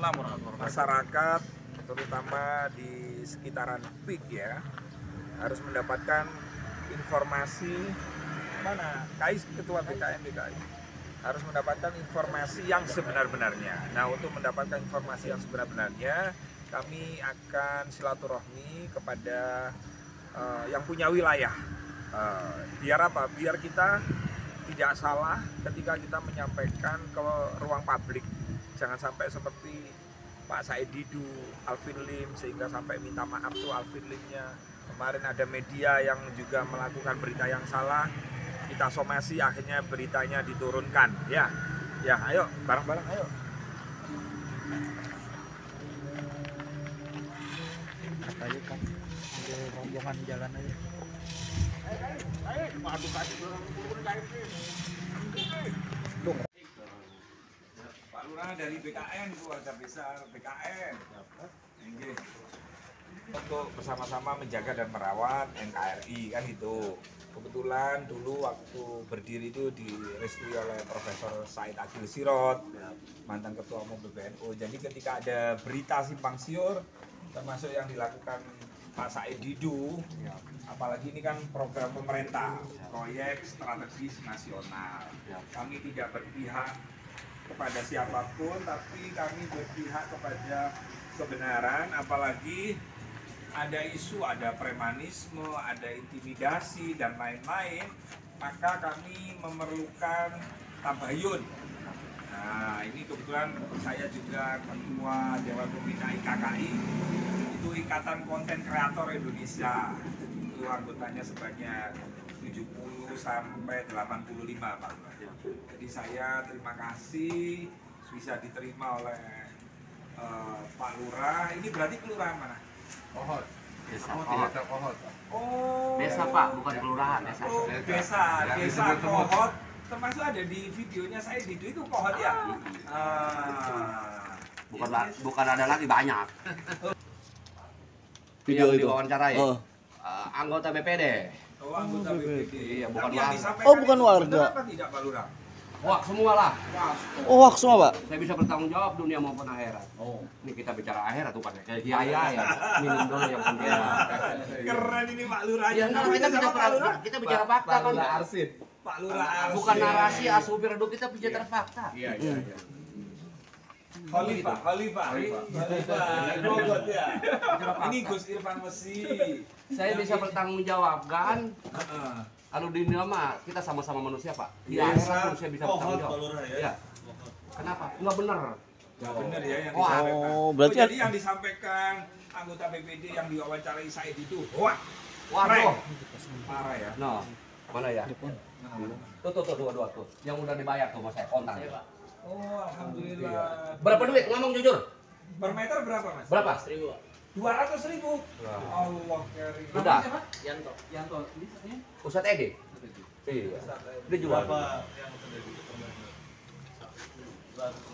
Waalaikumsalam warahmatullahi wabarakatuh. Masyarakat terutama di sekitaran PIK ya harus mendapatkan informasi mana Ketua BKN DKI harus mendapatkan informasi yang sebenar-benarnya. Nah, untuk mendapatkan informasi yang sebenar-benarnya kami akan silaturahmi kepada yang punya wilayah. Biar apa? Biar kita tidak salah ketika kita menyampaikan ke ruang publik. Jangan sampai seperti Pak Said Didu, Alvin Lim, sehingga sampai minta maaf tuh Alvin Limnya. Kemarin ada media yang juga melakukan berita yang salah, kita somasi akhirnya beritanya diturunkan. Ya, ayo bareng-bareng ayo. Ayo kan, ambil rombongan jalan aja. Pak Lurah dari BKN, keluarga besar BKN. Untuk bersama-sama menjaga dan merawat NKRI kan itu. Kebetulan dulu waktu berdiri itu direstui oleh Profesor Said Akil Sirot, mantan Ketua Umum PBNU. Jadi ketika ada berita simpang siur, termasuk yang dilakukan Pak Said Didu, apalagi ini kan program pemerintah, proyek strategis nasional. Kami tidak berpihak kepada siapapun, tapi kami berpihak kepada kebenaran, apalagi ada isu, ada premanisme, ada intimidasi, dan lain-lain, maka kami memerlukan tabayun. Nah, ini kebetulan saya juga Ketua Dewan Pembina IKKI, itu Ikatan Konten Kreator Indonesia. Itu anggotanya sebanyak 70 sampai 85, Pak. Jadi saya terima kasih bisa diterima oleh Pak Lurah. Ini berarti kelurahan mana? Kohot. Desa Kohot. Oh, Desa Pak, bukan kelurahan, desa. oh, desa Kohot. Termasuk ada di videonya saya itu Kohot ya. Bukan ada lagi banyak. Video Yang itu. diwawancarai. Oh. Anggota BPD. Oh, anggota BPD. Iya, bukan Tapi yang warga. disampaikan Oh, bukan itu warga. benar apa tidak, Pak Lurah? Wah, semua lah. Oh, hoax semua, Pak? Saya bisa bertanggung jawab dunia maupun akhirat. Oh, ini kita bicara akhirat bukan kayak ya. Minum dulu yang penting. Keren ini Pak Lurah. Ya, enggak, kita bicara fakta kan. Pak Lurah Arsyid. Bukan narasi asupir dulu, kita bicara fakta. Iya. Khalifah. Bogor ya. Ini Gus Irfan Messi. Saya bisa bertanggung jawabkan. Heeh. Kalau di dunia mah kita sama-sama manusia, Pak. Di Iya, akhirat manusia bisa bertanggung jawab. Iya. Kenapa? Enggak benar. Nggak benar ya yang Oh, disampaikan. berarti jadi yang disampaikan anggota BPD yang diwawancarai Said itu hoax. Waduh. Parah ya. Nah, mana ya? Tuh, dua tuh. Yang udah dibayar tuh Mas saya kontan. Oh, alhamdulillah. Berapa duit? Ngomong jujur. Per meter berapa, Mas? Berapa? 200.000. Allah karim. Udah. Siapa? Yanto. Ustadz Edi. Iya. Dia jual.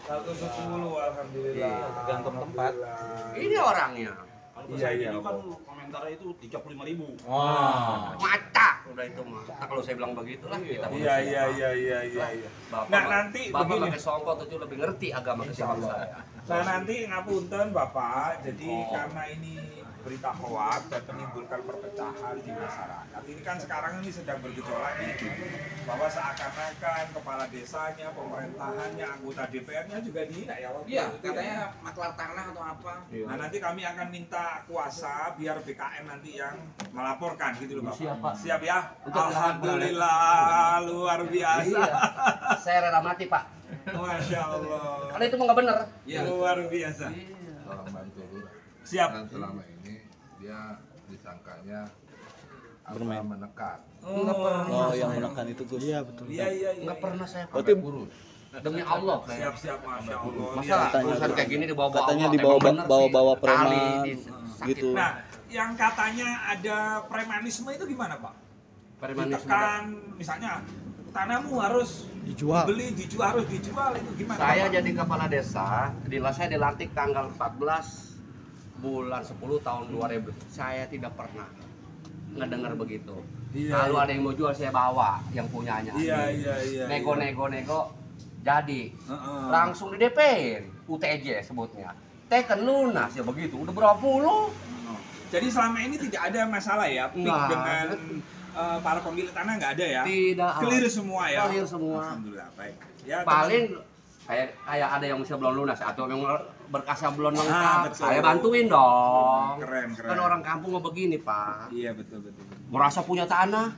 110, alhamdulillah. Iya, tergantung tempat. Ini orangnya. Iya. Itu kan komentarnya itu 35.000. Mata. Udah itu mah. Nah, kalau saya bilang begitulah kita manusia. Iya. Bapak, Nah, nanti Bapak begini. pakai songkok itu lebih ngerti agama ketimbang saya. Nah, nanti ngapunten Bapak, jadi karena ini berita hoax dan menimbulkan perpecahan di masyarakat. Ini kan sekarang ini sedang bergejolak nih, bahwa seakan-akan kepala desanya, pemerintahannya, anggota DPR-nya juga dihina ya waktu Iya, itu. katanya maklar tanah atau apa. Nah, nanti kami akan minta kuasa biar BKN nanti yang melaporkan gitu loh Bapak. Siap, Pak. Siap ya? Untuk Alhamdulillah, luar biasa. Iya. Saya rela mati, Pak. Masya Allah. Karena itu mah nggak bener. Luar biasa. Orang bantu lurah. Siap. Dan selama ini dia disangkanya Bermain. menekan. Oh, yang menekan itu, Gus. Iya, betul. Iya. Nggak pernah saya. Berarti Kurus. Demi Allah saya. Siap, Masya Allah. Masa urusan kayak gini dibawa-bawa katanya Allah, dibawa- emang bener sih. bawa-bawa Kali preman, disakit. gitu. Nah, yang katanya ada premanisme itu gimana, Pak? Premanisme. Ditekan, misalnya tanahmu harus dibeli, harus dijual, itu gimana? Saya Pak? jadi kepala desa, saya dilantik tanggal 14 bulan 10 tahun 2000. Saya tidak pernah ngedengar begitu. Iya, Kalau iya. ada yang mau jual saya bawa yang punyanya. Iya. Nego. Jadi Heeh. langsung di DP-in, UTJ sebutnya. Teken lunas ya begitu, udah berapa puluh? Jadi selama ini tidak ada masalah ya, PIK Nggak. dengan para pemilik tanah nggak ada ya? Tidak. Clear semua ya? Clear semua. Alhamdulillah, baik. Ya, Paling kayak ada yang bisa belum lunas atau yang berkasnya belum Ah, lengkap, betul. saya bantuin dong. Keren. Kan orang kampung mau begini, Pak. Iya, betul. Merasa punya tanah,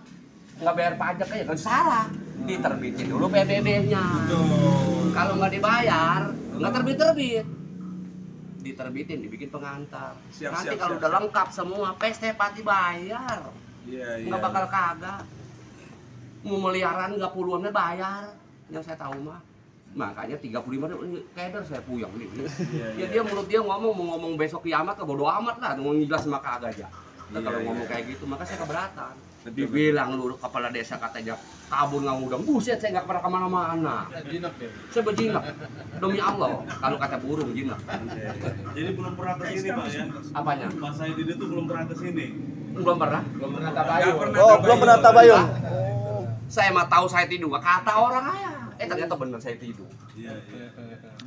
nggak bayar pajak aja kan salah. Diterbitin dulu PBB-nya. Betul. Kalau nggak dibayar, nggak terbit-terbit. Diterbitin, dibikin pengantar. Siap, Nanti siap, kalau siap, udah siap. lengkap semua, pasti pasti bayar. Iya. Nggak bakal kagak. Mau meliharaan nggak puluhannya bayar. Yang saya tahu mah. Makanya 35 keder saya puyeng nih. Ya dia mulut dia ngomong mau ngomong besok kiamat ke bodo amat lah, mau ngilas sama kagak aja. Nah, kalau ngomong kayak gitu maka saya keberatan. Dibilang lu kepala desa katanya kabur nggak ngudang, buset saya nggak pernah kemana-mana. Saya berjinak demi Allah kalau kata burung jinak. Jadi belum pernah ke sini Pak ya? Apanya? Mas Saidi itu belum pernah ke sini. Belum pernah? Nggak pernah. Oh, belum pernah tabayun. Saya mah tahu saya tidur, kata orang aja. Ternyata bener saya tidur. Iya.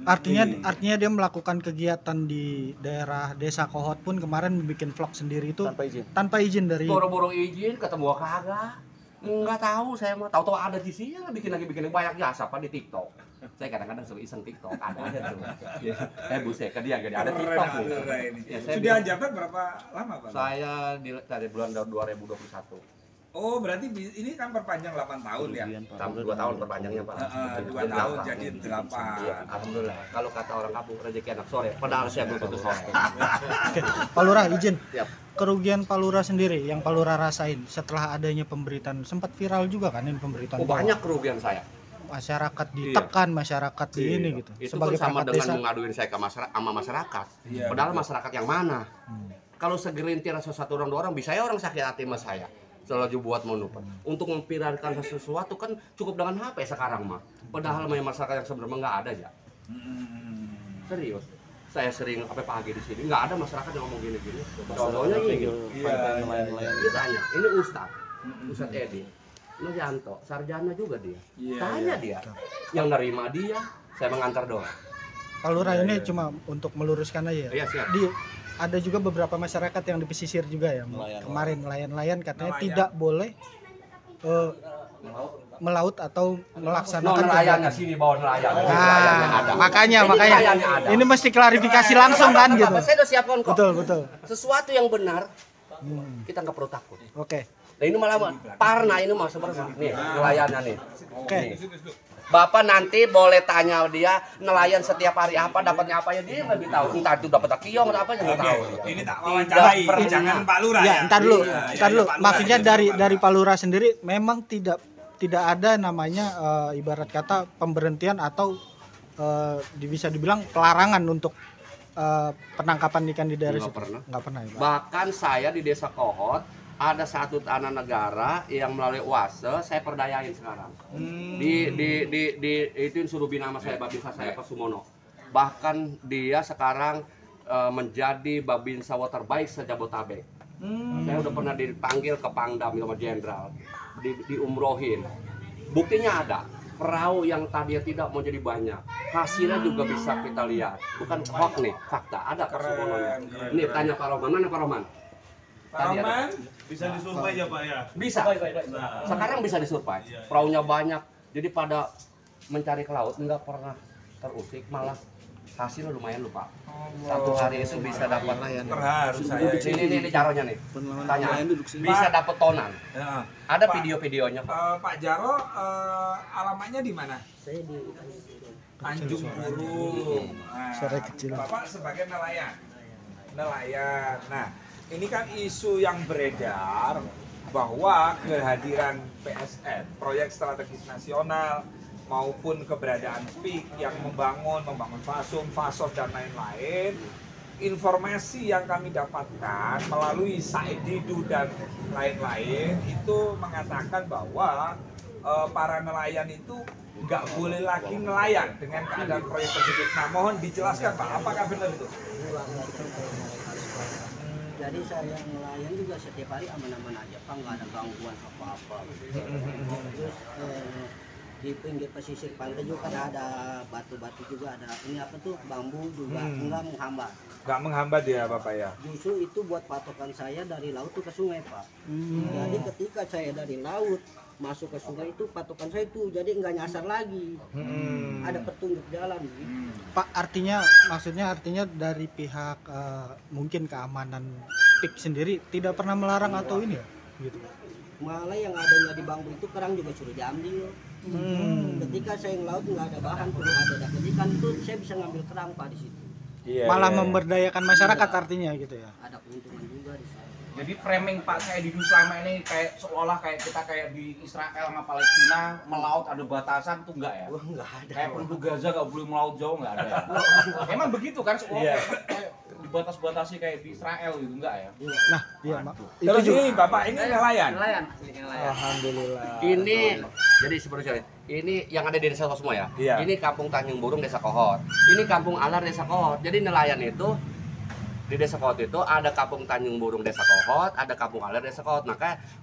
Artinya dia melakukan kegiatan di daerah Desa Kohot pun kemarin bikin vlog sendiri itu tanpa izin dari Boro-boro izin ketemu kagak. Enggak tahu saya mah tahu-tahu ada di sini bikin banyak jasa Pak di TikTok. Saya kadang-kadang suka iseng TikTok, ada aja tuh. Buset ke dia enggak ada TikTok. Ya, saya Sudah bilang, jabat berapa lama Pak? saya dari bulan 2021. Oh, berarti ini kan perpanjang 8 tahun ya? 2 tahun perpanjangnya Pak. 2 tahun jadi 8. Iya, alhamdulillah. Kalau kata orang kampung rezeki anak sore, padahal saya belum tentu sore. Pak Lurah izin. Siap. Kerugian Pak Lurah sendiri yang Pak Lurah rasain setelah adanya pemberitaan sempat viral juga kan ini pemberitaan. Oh, banyak kerugian saya. Masyarakat ditekan, masyarakat di ini gitu. Itu Sebagai kan sama perangkat dengan desa. mengaduin saya ke sama masyarakat. Iya, Padahal betul. masyarakat yang mana? Kalau segerintir satu orang dua orang bisa ya orang sakit hati sama saya. Selalu buat manuver. Untuk memviralkan sesuatu kan cukup dengan HP sekarang mah. Padahal masyarakat yang sebenarnya nggak ada ya. Serius. Saya sering apa pagi di sini nggak ada masyarakat yang ngomong gini-gini. Contohnya ini. Dia tanya, ini Ustadz Edi, Nojanto, sarjana juga dia. Iya, Tanya dia, yang nerima dia, saya mengantar doang. Pak Lurah ini cuma untuk meluruskan aja. Iya siap. Ada juga beberapa masyarakat yang di pesisir juga ya. Kemarin nelayan-nelayan katanya tidak boleh melaut atau melaksanakan nelayannya kegiatan. sini bawa nelayan. Nelayannya ada. Makanya nelayannya ada. ini mesti klarifikasi langsung kan gitu. Saya udah siapkan kok. Betul. Sesuatu yang benar, kita nggak perlu takut. Oke. Nah ini malah parna ini mau sebenarnya nih nelayannya nih. Oke. Nih. Bapak nanti boleh tanya dia nelayan setiap hari apa dapatnya apa ya dia lebih tahu. Entah itu dapat kiong atau apa yang nggak tahu. Ini tak wawancarai, Tidak jangan Pak Lurah Ya, ya. entar dulu. Iya, Entar dulu. Pak Lurah. Maksudnya dari Pak Lurah sendiri memang tidak ada namanya ibarat kata pemberhentian atau bisa dibilang pelarangan untuk penangkapan ikan di daerah Nggak situ. pernah. Nggak pernah ya, Pak? Bahkan saya di Desa Kohot ada satu tanah negara yang melalui UASE saya perdayain sekarang. Di itu suruh nama saya Babinsa saya Pak Sumono. Bahkan dia sekarang menjadi Babinsa terbaik se-Jabotabek. Saya udah pernah dipanggil ke Pangdam sama Jenderal, diumrohin. Buktinya ada. Perahu yang tadinya tidak mau jadi banyak, hasilnya juga bisa kita lihat. Bukan hoax nih, fakta. Ada Pak Sumono. Ini tanya Pak Roman, mana Pak Roman? Pak Tadi ada. Roman, Bisa disurvei ya Pak ya? Bisa. Sekarang bisa disurvey. Perahunya banyak. Jadi pada mencari ke laut nggak pernah terusik, malah hasilnya lumayan loh Pak. Satu hari itu bisa dapat terharu saya. ini caranya nih. Tanya. Bisa dapat tonan. Ya. Ada Pak, video-videonya Pak. Pak Jaro, alamatnya di mana? Saya di Tanjung Burung. Nah, Sore kecil. Bapak sebagai nelayan. Nah, ini kan isu yang beredar bahwa kehadiran PSN, proyek strategis nasional, maupun keberadaan PIK yang membangun fasum, fasos dan lain-lain. Informasi yang kami dapatkan melalui Saedidu dan lain-lain itu mengatakan bahwa para nelayan itu nggak boleh lagi nelayan dengan keadaan proyek tersebut. Nah, mohon dijelaskan Pak, apakah benar itu? Jadi saya nelayan juga setiap hari aman-aman aja Pak, nggak ada gangguan apa-apa. Terus di pinggir pesisir pantai juga kan ada batu-batu juga ada ini apa tuh bambu juga enggak menghambat. Nggak menghambat ya Bapak ya? Justru itu buat patokan saya dari laut tuh ke sungai Pak. Jadi ketika saya dari laut masuk ke sungai itu patokan saya itu jadi nggak nyasar lagi. Ada petunjuk jalan. Pak, maksudnya artinya dari pihak mungkin keamanan PIK sendiri tidak pernah melarang atau ini ya? Gitu. Malah yang adanya di bambu itu kerang juga sudah diambil. Ketika saya ngelaut nggak ada bahan pun ada ikan itu saya bisa ngambil kerang Pak di situ. Iya, Malah iya. memberdayakan masyarakat artinya gitu ya. Ada keuntungan juga di situ. Jadi framing Pak saya di selama ini kayak seolah kayak kita kayak di Israel sama Palestina melaut ada batasan tuh enggak ya? Wah nggak ada. Kayak penduduk Gaza nggak boleh melaut jauh nggak ada ya? Emang begitu kan seolah Iya. kayak dibatas-batasi kayak di Israel gitu enggak ya? Nah, iya, Mak. Itu Terus juga ini Bapak ini nelayan? Nelayan, asli nelayan. Alhamdulillah. Ini jadi seperti saya, ini yang ada di desa semua ya. Iya. Ini Kampung Tanjung Burung Desa Kohot. Ini Kampung Alar Desa Kohot. Jadi nelayan itu di Desa Kohot itu ada Kampung Tanjung Burung Desa Kohot, ada Kampung Alar Desa Kohot.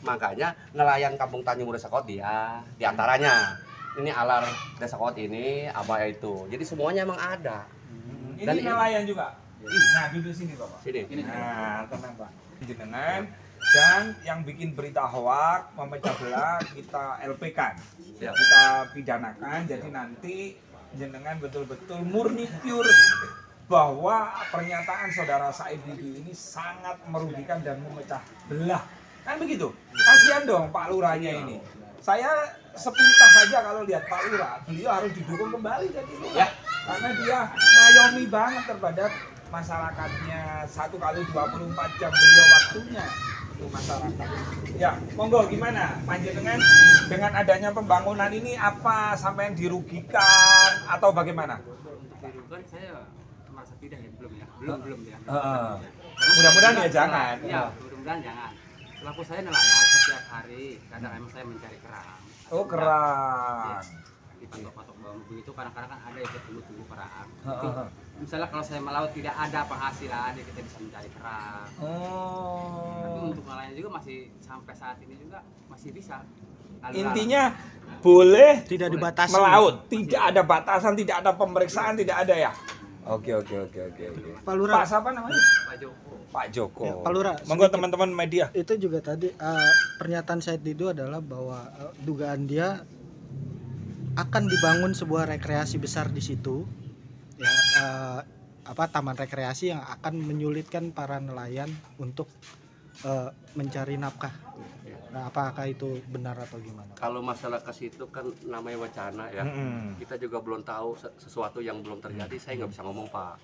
Makanya nelayan Kampung Tanjung Burung Desa Kohot dia di antaranya. Ini Alar Desa Kohot ini, Abaya itu. Jadi semuanya emang ada. Ini Dan nelayan juga. Nah, duduk sini Bapak. Sini. Nah, tenang Pak. Jenengan dan yang bikin berita hoak, memecah belah kita LP-kan. Siap. Kita pidanakan jadi nanti jenengan betul-betul murni pure bahwa pernyataan saudara Said Didu ini sangat merugikan dan memecah belah. Kan begitu? Kasihan dong Pak Lurahnya ini. Saya sepintas saja kalau lihat Pak Lurah, beliau harus didukung kembali jadi lurah. Karena dia ngayomi banget terhadap masyarakatnya. 1 kali 24 jam beliau waktunya untuk masyarakat. Ya, monggo gimana panjenengan dengan adanya pembangunan ini apa sampai yang dirugikan atau bagaimana? Dirugikan saya merasa tidak ya, belum ya. Mudah-mudahan ya jangan. Ya, mudah-mudahan jangan. Pelaku saya nelayan setiap hari, kadang emang saya mencari kerang. Oh, kerang. Di patok-patok bambu itu kadang-kadang kan ada yang tunggu kerang. Itu, misalnya kalau saya melaut tidak ada penghasilan, ya kita bisa mencari kerang. Tapi untuk nelayan juga masih sampai saat ini juga masih bisa. Intinya boleh tidak dibatasi melaut, tidak ada batasan, tidak ada pemeriksaan, tidak ada ya. Oke. Pak Lurah. Pak siapa namanya? Pak Joko. Pak Joko. Ya, Pak Lurah, Monggo sedikit. teman-teman media. Itu juga tadi pernyataan Said Didu adalah bahwa dugaan dia akan dibangun sebuah rekreasi besar di situ ya, taman rekreasi yang akan menyulitkan para nelayan untuk mencari nafkah. Nah, apakah itu benar atau gimana? Kalau masalah ke situ kan namanya wacana ya. Kita juga belum tahu sesuatu yang belum terjadi. Saya nggak bisa ngomong Pak.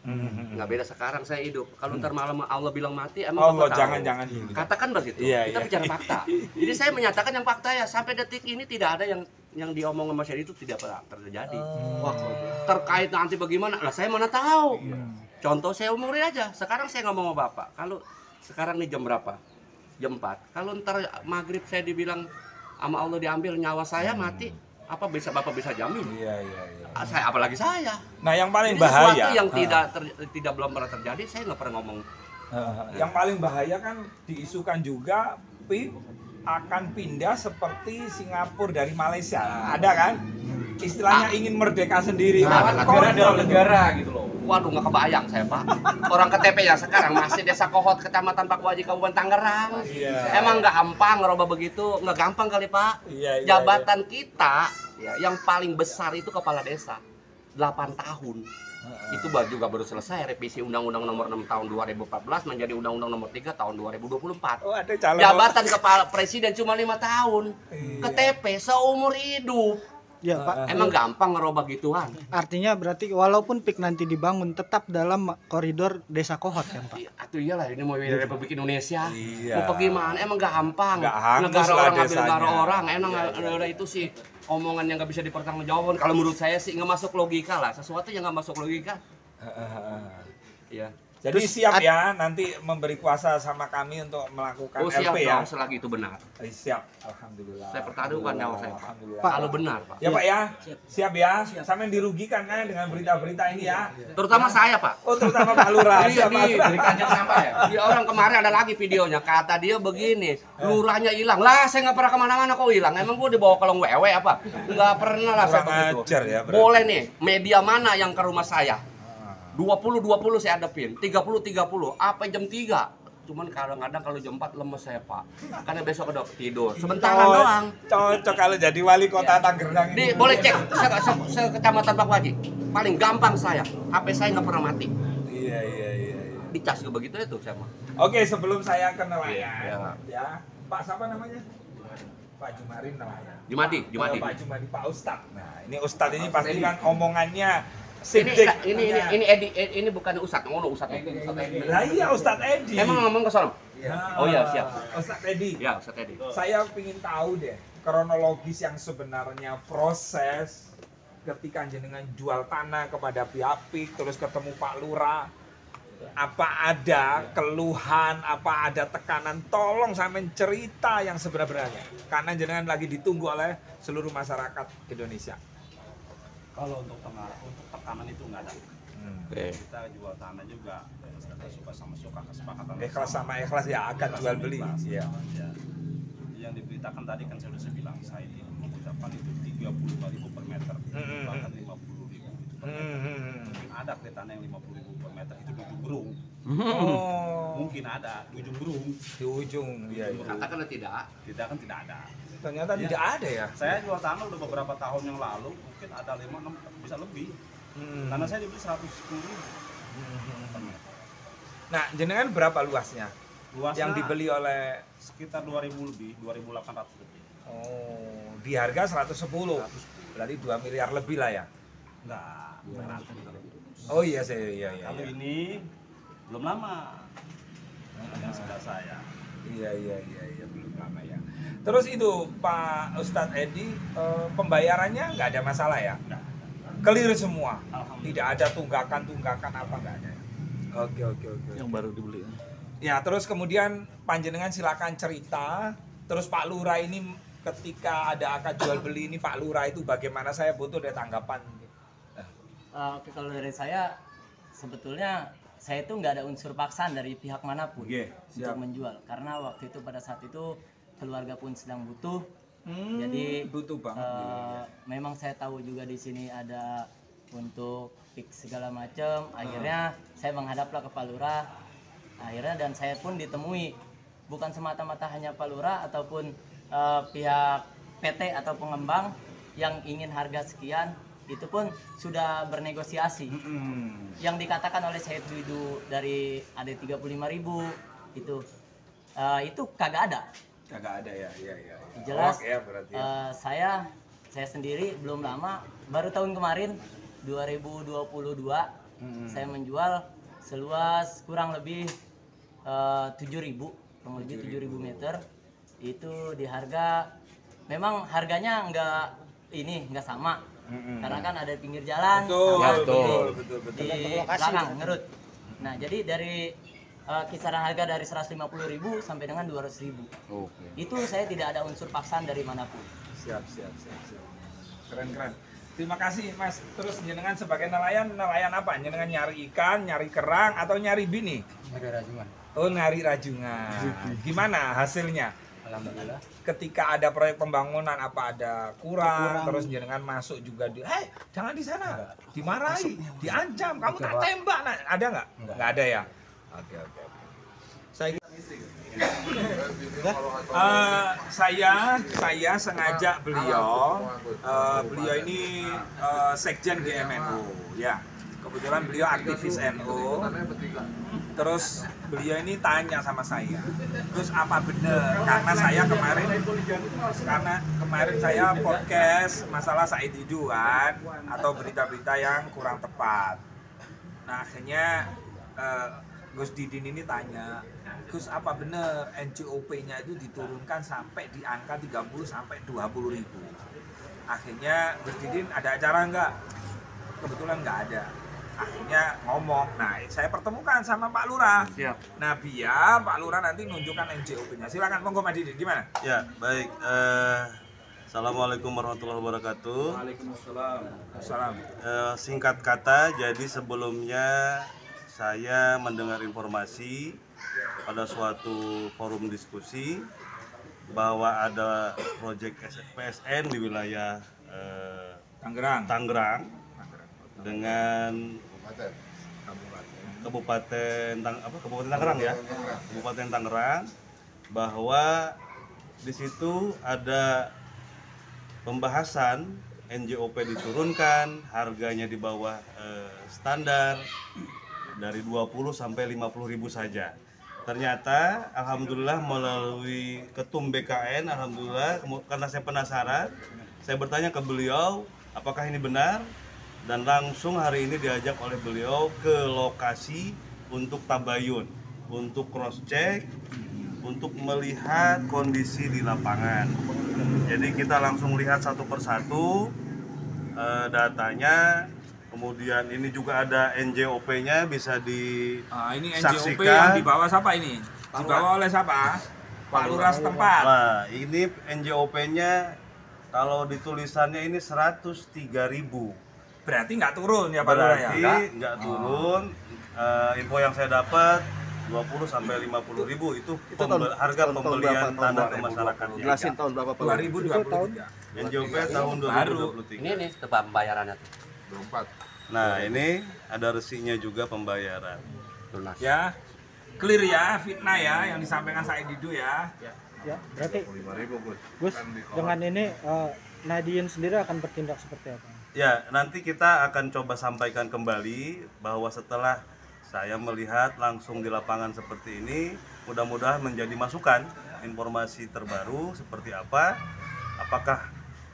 Nggak beda sekarang saya hidup. Kalau ntar malam Allah bilang mati, emang Allah Bapak tahu? jangan. Katakan begitu. Iya, Kita iya. bicara fakta. Jadi saya menyatakan yang fakta ya. Sampai detik ini tidak ada yang diomong sama saya itu tidak pernah terjadi. Wah, terkait nanti bagaimana? Lah saya mana tahu. Contoh saya umurin aja. Sekarang saya ngomong sama Bapak. Kalau sekarang nih jam berapa? Jam 4. Kalau ntar maghrib saya dibilang sama Allah diambil nyawa saya mati, apa bisa Bapak bisa jamin? Iya. Saya apalagi saya. Nah, yang paling Jadi sesuatu bahaya yang tidak belum pernah terjadi, saya nggak pernah ngomong. yang paling bahaya kan diisukan juga PIP akan pindah seperti Singapura dari Malaysia. Ada kan? Istilahnya ingin merdeka sendiri. Negara dalam negara gitu loh. Waduh, nggak kebayang saya Pak. Orang KTP ya sekarang masih Desa Kohot, Kecamatan Pakuaji, Kabupaten Tangerang. Iya. Emang nggak gampang ngerubah begitu, nggak gampang kali Pak. Iya. Jabatan kita ya, yang paling besar itu kepala desa 8 tahun. Itu juga baru selesai revisi Undang-Undang Nomor 6 Tahun 2014 menjadi Undang-Undang Nomor 3 Tahun 2024. Oh, ada calon. Jabatan kepala presiden cuma 5 tahun. Iya. KTP seumur hidup. Ya Pak, Emang gampang ngerubah gituan? artinya berarti walaupun PIK nanti dibangun tetap dalam koridor Desa Kohot kan Pak? Atuh iyalah ini mau Republik Indonesia. Iya. Mau bagaimana? Emang gampang. Nggak hangus Negara lah orang ngambil desanya. negara orang. Emang Iya. ada itu sih omongan yang nggak bisa dipertanggungjawabkan. Kalau menurut saya sih nggak masuk logika lah. Sesuatu yang nggak masuk logika. Ya. Jadi Terus siap ya nanti memberi kuasa sama kami untuk melakukan Oh siap LP ya. dong, selagi itu benar. Siap, alhamdulillah. Saya pertaruhkan nyawa saya, Pak. Alhamdulillah. Kalau benar, Pak. Ya Pak ya, siap ya. Sampai dirugikan kan dengan berita-berita ini ya. Terutama saya, Pak. Oh terutama Pak Lurah. Iya, Siap, Pak. Dari kanjeng sampah ya. Di orang kemarin ada lagi videonya, kata dia begini, lurahnya hilang. Lah, saya nggak pernah kemana-mana kok hilang. Emang gua dibawa ke Long Wewe apa? Nggak pernah lah saya Kurang begitu. ajar ya, berarti. Boleh nih, media mana yang ke rumah saya? 20 saya hadapin, 30. Apa jam 3? Cuman kadang-kadang kalau jam 4 lemes saya, Pak. Karena besok udah tidur. Sementaran doang. Cocok kalau jadi wali kota Tangerang ini. Boleh cek sekecamatan Pak Waji. Paling gampang saya. HP saya nggak pernah mati. Iya. Dicas juga begitu itu saya mah. Oke, sebelum saya ke nelayan, Iya. ya Pak siapa namanya? Pak Jumarin nelayan. Jumadi. Pak Jumadi, Pak Ustadz. Nah, ini Ustadz ini pasti kan omongannya Ini sidik. ini bukan Ustadz, Ustadz Edi. Lah iya Ustadz Edi. Emang ngomong ke sono? Oh iya, siap. Ustadz Edi. Ya, Ustadz Edi. Saya ingin tahu deh kronologis yang sebenarnya proses ketika jenengan jual tanah kepada pihak PIK terus ketemu Pak Lurah. Apa ada keluhan, apa ada tekanan, tolong sampean cerita yang sebenarnya. Karena jenengan lagi ditunggu oleh seluruh masyarakat Indonesia. Kalau untuk tekanan itu nggak ada. Oke. Kita jual tanah juga, kita suka sama suka kesepakatan. Ikhlas sama ikhlas ya akan jual beli. Iya. Ya. Yang diberitakan tadi kan saya sudah bilang, saya diberitakan itu 35.000 per meter, bahkan 50.000 itu per meter. Mungkin ada tanah yang 50.000 per meter itu di ujung burung. Oh. Mungkin ada di ujung burung. Di ujung. Iya. Katakanlah tidak. Kita kan tidak ada. Ternyata Iya. tidak ada ya. Saya jual tanah udah beberapa tahun yang lalu, mungkin ada 5-6 bisa lebih. Tanah saya dibeli 110.000 per meter. Nah, jenengan berapa luasnya? Luasnya Yang dibeli oleh sekitar 2.000 lebih, 2.800 lebih. Oh, di harga 110. Berarti 2 miliar lebih lah ya. Enggak, 200. Oh iya iya. Kalau ini belum lama. Yang sebelah saya. Iya belum lama ya. Terus itu Pak Ustadz Edi pembayarannya nggak ada masalah ya? Enggak. Clear semua. Alhamdulillah. Tidak ada tunggakan apa nggak ada. Oke. Yang baru dibeli. Ya, terus kemudian panjenengan silakan cerita. Terus Pak Lurah ini ketika ada akad jual beli ini Pak Lurah itu bagaimana, saya butuh ada tanggapan. Oke, kalau dari saya sebetulnya saya itu nggak ada unsur paksaan dari pihak manapun untuk menjual, karena waktu itu pada saat itu keluarga pun sedang butuh. Jadi butuh banget. Memang saya tahu juga di sini ada untuk PIK segala macam. Akhirnya saya menghadaplah ke Pak Lurah. Akhirnya dan saya pun ditemui bukan semata-mata hanya Pak Lurah ataupun pihak PT atau pengembang yang ingin harga sekian, itu pun sudah bernegosiasi. Yang dikatakan oleh Said Widu dari ada 35.000 itu kagak ada. Kagak ada ya. Jelas. Ya, berarti ya. Saya sendiri belum lama, baru tahun kemarin 2022 saya menjual seluas kurang lebih 7.000, kurang lebih 7.000 meter. Itu di harga, memang harganya nggak sama. Karena kan ada pinggir jalan Betul. di belakang ngerut. Nah, jadi dari kisaran harga dari 150.000 sampai dengan 200.000. Itu saya tidak ada unsur paksaan dari manapun. Siap. Keren. Terima kasih Mas. Terus jenengan sebagai nelayan apa? Jenengan nyari ikan, nyari kerang, atau nyari bini? Nyari rajungan. Oh, nyari rajungan. Gimana hasilnya? Alhamdulillah. Ketika ada proyek pembangunan apa ada kurang. Terus jenengan masuk juga jangan di sana, dimarahi, diancam, kamu tak tembak. Nah, ada nggak? Nggak ada ya. Oke. Saya sengaja beliau ini sekjen GMNU ya. Kebetulan beliau aktivis NU. Terus beliau ini tanya sama saya, terus apa bener? Karena kemarin saya podcast masalah Said Didu kan, atau berita-berita yang kurang tepat. Nah akhirnya Gus Didin ini tanya, Gus apa bener NJOP-nya itu diturunkan sampai di angka 30 sampai 20.000. Akhirnya Gus Didin ada acara nggak? Kebetulan nggak ada. akhirnya ngomong. Nah, saya pertemukan sama Pak Lurah. Siap. Nah, biar Pak Lurah nanti nunjukkan NJOP-nya. Silakan, monggo Mas Didi, gimana? Ya, baik. Assalamualaikum warahmatullahi wabarakatuh. Waalaikumsalam. Singkat kata, jadi sebelumnya saya mendengar informasi pada suatu forum diskusi bahwa ada proyek PSN di wilayah Tangerang dengan Kabupaten Tangerang ya, Kabupaten Tangerang, bahwa di situ ada pembahasan NJOP diturunkan, harganya di bawah standar dari 20 sampai 50 ribu saja. Ternyata alhamdulillah melalui ketum BKN, alhamdulillah, karena saya penasaran, saya bertanya ke beliau apakah ini benar, dan langsung hari ini diajak oleh beliau ke lokasi untuk tabayun, untuk cross check, untuk melihat kondisi di lapangan. Jadi kita langsung lihat satu persatu datanya. Kemudian ini juga ada NJOP-nya, bisa disaksikan. Ini NJOP yang dibawa siapa ini? Dibawa oleh siapa? Pak Lurah setempat. Nah, ini NJOP-nya kalau ditulisannya ini 103.000. Berarti nggak turun ya Pak Lurah ya? Berarti nggak turun. Info yang saya dapat 20 sampai 50 ribu itu harga pembelian tanah ke masyarakat. Jelasin tahun berapa Pak? 2023. NJOP tahun 2023. Ini nih pembayarannya tuh. 24. Nah, ini ada resinya juga pembayaran. Lunas. Ya, clear ya, fitnah ya yang disampaikan Said Didu ya. Ya, berarti 5.000 Gus. Gus, dengan ini Nadien sendiri akan bertindak seperti apa? Ya, nanti kita akan coba sampaikan kembali bahwa setelah saya melihat langsung di lapangan seperti ini, mudah-mudahan menjadi masukan informasi terbaru seperti apa, apakah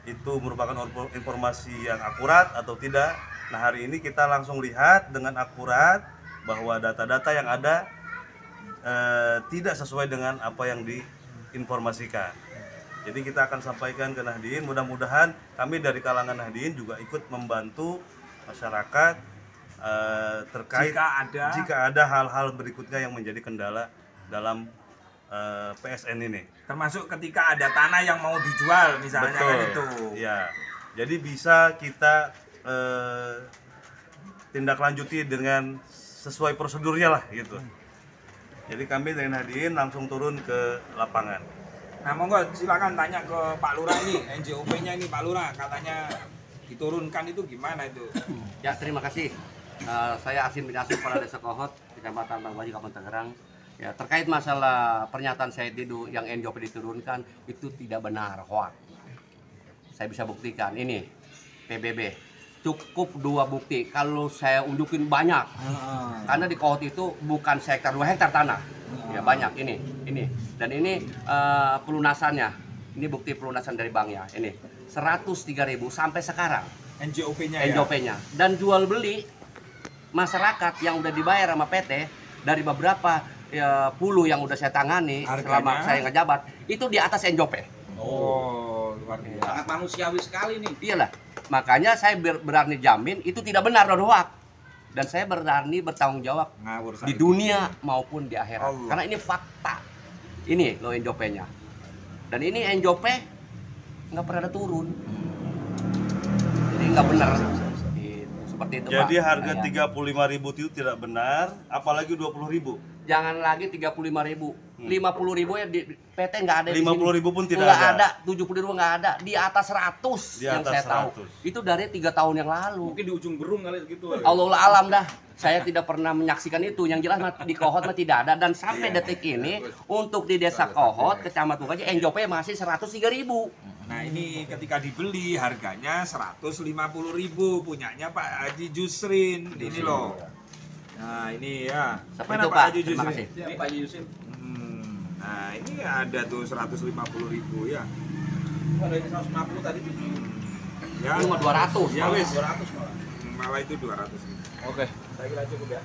itu merupakan informasi yang akurat atau tidak. Nah, hari ini kita langsung lihat dengan akurat bahwa data-data yang ada tidak sesuai dengan apa yang diinformasikan. Jadi kita akan sampaikan ke Nahdien, mudah-mudahan kami dari kalangan Nahdien juga ikut membantu masyarakat terkait jika ada hal-hal berikutnya yang menjadi kendala dalam PSN ini. Termasuk ketika ada tanah yang mau dijual misalnya. Betul. Kan itu. Ya, jadi bisa kita tindak lanjuti dengan sesuai prosedurnya lah gitu. Jadi kami dari Nahdien langsung turun ke lapangan. Nah, monggo silakan tanya ke Pak Lurah ini, NJOP-nya ini Pak Lurah, katanya diturunkan itu gimana itu? Ya, terima kasih. Saya Asim bin Asim, Kepala Desa Kohot, Kecamatan Bangbaji, Kabupaten Tangerang. Ya, terkait masalah pernyataan Said Didu yang NJOP diturunkan, itu tidak benar, hoax. Saya bisa buktikan, ini PBB. Cukup 2 bukti, kalau saya unjukin banyak. Karena di Kohot itu bukan sekitar 2 hektar tanah. Ya, banyak ini. Dan ini pelunasannya. Ini bukti pelunasan dari banknya. Ini 103.000 sampai sekarang. NJOP-nya ya. NJOP-nya. Dan jual beli masyarakat yang udah dibayar sama PT dari beberapa puluh yang udah saya tangani selama saya ngejabat itu di atas NJOP. Oh, luar biasa. Sangat manusiawi sekali nih. Iyalah. Makanya saya berani jamin itu tidak benar dan hoax. Dan saya berani bertanggung jawab di dunia maupun di akhirat. Karena ini fakta. Ini loh NJOP-nya. Dan ini NJOP nggak pernah ada turun. Jadi nggak benar. Seperti itu, jadi Pak. harga 35.000 itu tidak benar, apalagi 20.000. Jangan lagi 35.000. 50.000 ya di PT nggak ada. 50.000 pun tidak ada. 70.000 nggak ada. Di atas 100 di yang atas saya 100. tahu. Itu dari 3 tahun yang lalu. Mungkin di ujung berung kali gitu. Allah alam dah. Saya tidak pernah menyaksikan itu. Yang jelas di Kohot mah tidak ada. Dan sampai detik ini untuk di Desa Kohot, Kecamatan Bangbaji, NJOP masih 103.000. Nah, ini ketika dibeli harganya 150.000 punyanya Pak Haji Jusrin. Ini loh. Nah, ini ya. Seperti itu, Pak Pak. Haji Terima Jusrin? kasih. Ini Pak Haji Jusrin. Nah, ini ada tuh 150.000 ya. Ada yang 150 tadi tuh. Ya. Cuma 200. Ya wis. 200 malah. Malah itu 200. Oke. Saya kira cukup ya.